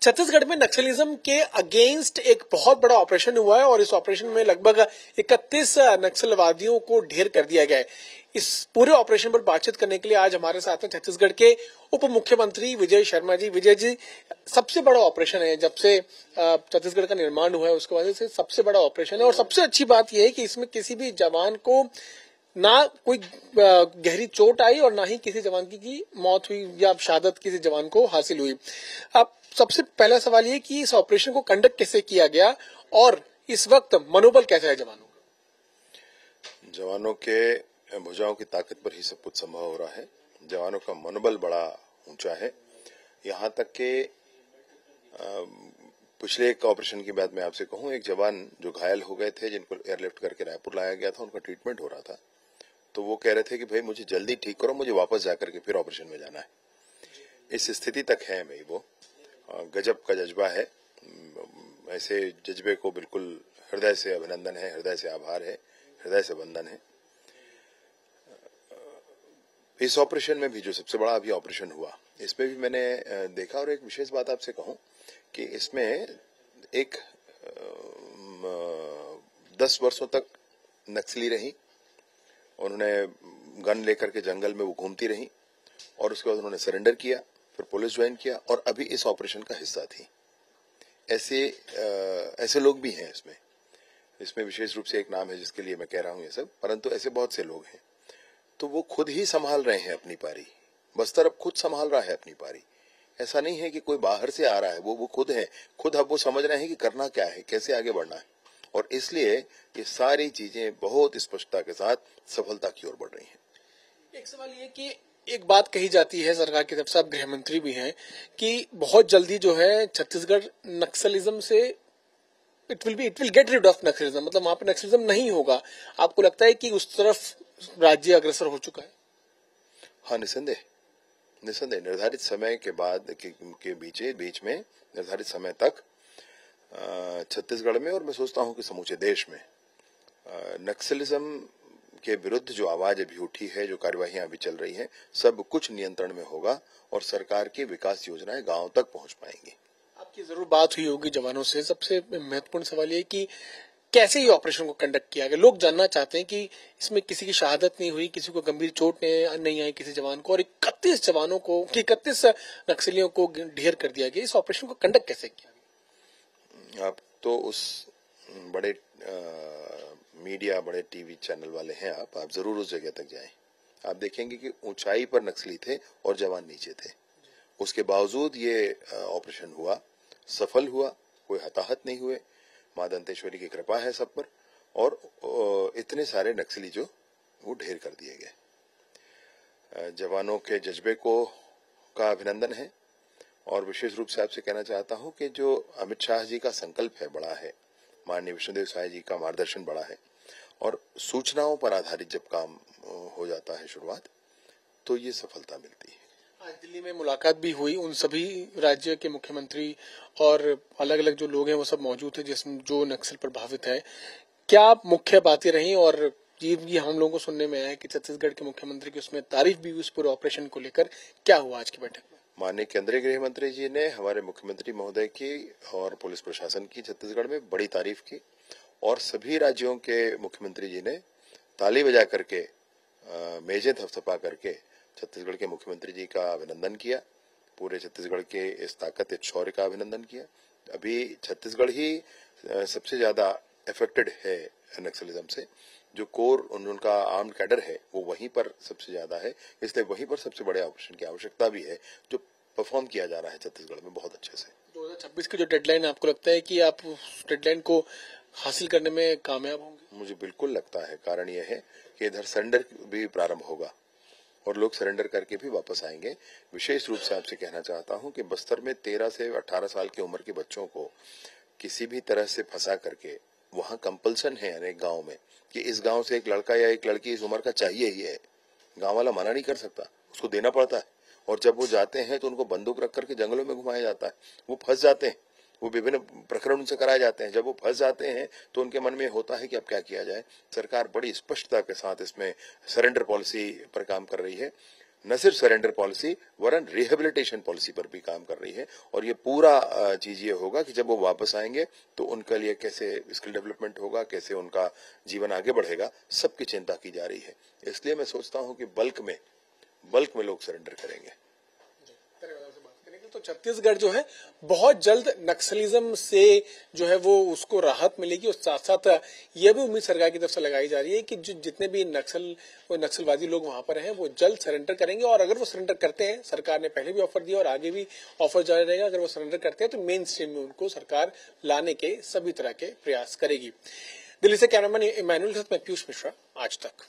छत्तीसगढ़ में नक्सलिज्म के अगेंस्ट एक बहुत बड़ा ऑपरेशन हुआ है और इस ऑपरेशन में लगभग 31 नक्सलवादियों को ढेर कर दिया गया है। इस पूरे ऑपरेशन पर बातचीत करने के लिए आज हमारे साथ हैं छत्तीसगढ़ के उप मुख्यमंत्री विजय शर्मा जी। विजय जी, सबसे बड़ा ऑपरेशन है, जब से छत्तीसगढ़ का निर्माण हुआ है उसके वजह से सबसे बड़ा ऑपरेशन है और सबसे अच्छी बात यह है कि इसमें किसी भी जवान को ना कोई गहरी चोट आई और ना ही किसी जवान की मौत हुई या शहादत किसी जवान को हासिल हुई। अब सबसे पहला सवाल ये कि इस ऑपरेशन को कंडक्ट कैसे किया गया और इस वक्त मनोबल कैसा है जवानों का? जवानों के भुजाओं की ताकत पर ही सब कुछ संभव हो रहा है। जवानों का मनोबल बड़ा ऊंचा है। यहाँ तक कि पिछले एक ऑपरेशन की बात मैं आपसे कहूं, एक जवान जो घायल हो गए थे, जिनको एयरलिफ्ट करके रायपुर लाया गया था, उनका ट्रीटमेंट हो रहा था, तो वो कह रहे थे कि भाई मुझे जल्दी ठीक करो, मुझे वापस जाकर के फिर ऑपरेशन में जाना है। इस स्थिति तक है भाई, वो गजब का जज्बा है। ऐसे जज्बे को बिल्कुल हृदय से अभिनंदन है, हृदय से आभार है, हृदय से वंदन है। इस ऑपरेशन में भी जो सबसे बड़ा अभी ऑपरेशन हुआ, इसमें भी मैंने देखा, और एक विशेष बात आपसे कहूं कि इसमें एक 10 वर्षों तक नक्सली रही, उन्होंने गन लेकर के जंगल में वो घूमती रही और उसके बाद उन्होंने सरेंडर किया, फिर पुलिस ज्वाइन किया और अभी इस ऑपरेशन का हिस्सा थी। ऐसे लोग भी हैं इसमें विशेष रूप से एक नाम है जिसके लिए मैं कह रहा हूं ये सब, परंतु ऐसे बहुत से लोग हैं। तो वो खुद ही संभाल रहे हैं अपनी पारी। बस्तर अब खुद संभाल रहा है अपनी पारी। ऐसा नहीं है कि कोई बाहर से आ रहा है, वो खुद है। खुद अब वो समझ रहे हैं कि करना क्या है, कैसे आगे बढ़ना है, और इसलिए ये सारी चीजें बहुत स्पष्टता के साथ सफलता की ओर बढ़ रही हैं। एक सवाल ये कि एक बात कही जाती है सरकार की तरफ से, आप गृह मंत्री भी हैं, कि बहुत जल्दी जो है छत्तीसगढ़ नक्सलिज्म से it will get rid of naxalism, मतलब वहां पर नक्सलिज्म नहीं होगा। आपको लगता है कि उस तरफ राज्य अग्रसर हो चुका है? हाँ, निसंदेह निर्धारित समय के बाद के बीच में निर्धारित समय तक छत्तीसगढ़ में, और मैं सोचता हूं कि समूचे देश में, नक्सलिज्म के विरुद्ध जो आवाज अभी उठी है, जो कार्यवाहियां अभी चल रही हैं, सब कुछ नियंत्रण में होगा और सरकार की विकास योजनाएं गांव तक पहुंच पाएंगी। आपकी जरूर बात हुई होगी जवानों से। सबसे महत्वपूर्ण सवाल ये कि कैसे ये ऑपरेशन को कंडक्ट किया गया? लोग जानना चाहते हैं कि इसमें किसी की शहादत नहीं हुई, किसी को गंभीर चोट नहीं आई किसी जवान को, और 31 जवानों को, 31 नक्सलियों को ढेर कर दिया गया। इस ऑपरेशन को कंडक्ट कैसे किया? आप तो उस बड़े मीडिया, बड़े टीवी चैनल वाले हैं, आप जरूर उस जगह तक जाएं। आप देखेंगे कि ऊंचाई पर नक्सली थे और जवान नीचे थे। उसके बावजूद ये ऑपरेशन हुआ, सफल हुआ, कोई हताहत नहीं हुए। मां दंतेश्वरी की कृपा है सब पर, और इतने सारे नक्सली जो वो ढेर कर दिए गए। जवानों के जज्बे का अभिनंदन है, और विशेष रूप से आपसे कहना चाहता हूं कि जो अमित शाह जी का संकल्प है बड़ा है, माननीय विष्णुदेव साय जी का मार्गदर्शन बड़ा है, और सूचनाओं पर आधारित जब काम हो जाता है शुरुआत, तो ये सफलता मिलती है। आज दिल्ली में मुलाकात भी हुई, उन सभी राज्य के मुख्यमंत्री और अलग अलग जो लोग हैं वो सब मौजूद थे जिसमें जो नक्सल प्रभावित है। क्या मुख्य बातें रही? और ये हम लोगों को सुनने में आया है कि छत्तीसगढ़ के मुख्यमंत्री की उसमें तारीफ भी हुई उस पूरे ऑपरेशन को लेकर। क्या हुआ आज की बैठक में? माननीय केंद्रीय गृह मंत्री जी ने हमारे मुख्यमंत्री महोदय की और पुलिस प्रशासन की छत्तीसगढ़ में बड़ी तारीफ की, और सभी राज्यों के मुख्यमंत्री जी ने ताली बजा करके, मेजें थपथपा करके छत्तीसगढ़ के मुख्यमंत्री जी का अभिनंदन किया। पूरे छत्तीसगढ़ के इस ताकत, इस शौर्य का अभिनंदन किया। अभी छत्तीसगढ़ ही सबसे ज्यादा अफेक्टेड है नक्सलिज्म से। जो कोर उनका आर्म्ड कैडर है वो वहीं पर सबसे ज्यादा है, इसलिए वहीं पर सबसे बड़े ऑपरेशन की आवश्यकता भी है, जो परफॉर्म किया जा रहा है छत्तीसगढ़ में बहुत अच्छे से। 2026 की जो डेडलाइन है, आपको लगता है कि आप उस डेडलाइन को हासिल करने में कामयाब होंगे? मुझे बिल्कुल लगता है। कारण यह है कि इधर सरेंडर भी प्रारंभ होगा और लोग सरेंडर करके भी वापस आएंगे। विशेष रूप से आपसे कहना चाहता हूं कि बस्तर में 13 से 18 साल की उम्र के बच्चों को किसी भी तरह से फंसा करके, वहां कंपल्सन है अनेक गांव में कि इस गांव से एक लड़का या एक लड़की इस उम्र का चाहिए ही है। गांव वाला मना नहीं कर सकता, उसको देना पड़ता है। और जब वो जाते हैं तो उनको बंदूक रख करके जंगलों में घुमाया जाता है। वो फंस जाते हैं, वो विभिन्न प्रकरण उनसे कराए जाते हैं। जब वो फंस जाते हैं तो उनके मन में होता है कि अब क्या किया जाए। सरकार बड़ी स्पष्टता के साथ इसमें सरेंडर पॉलिसी पर काम कर रही है। न सिर्फ सरेंडर पॉलिसी वरन रिहेबिलिटेशन पॉलिसी पर भी काम कर रही है। और ये पूरा चीज ये होगा कि जब वो वापस आएंगे तो उनके लिए कैसे स्किल डेवलपमेंट होगा, कैसे उनका जीवन आगे बढ़ेगा, सबकी चिंता की जा रही है। इसलिए मैं सोचता हूं कि बल्क में लोग सरेंडर करेंगे। तो छत्तीसगढ़ जो है बहुत जल्द नक्सलिज्म से जो है वो उसको राहत मिलेगी, और साथ साथ यह भी उम्मीद सरकार की तरफ से लगाई जा रही है कि जो जितने भी नक्सलवादी लोग वहां पर हैं वो जल्द सरेंडर करेंगे। और अगर वो सरेंडर करते हैं, सरकार ने पहले भी ऑफर दिया और आगे भी ऑफर जारी रहेगा, अगर वो सरेंडर करते हैं तो मेन स्ट्रीम में उनको सरकार लाने के सभी तरह के प्रयास करेगी। दिल्ली से कैमरामैन इमैनुअल के साथ मैं पीयूष मिश्रा, आज तक।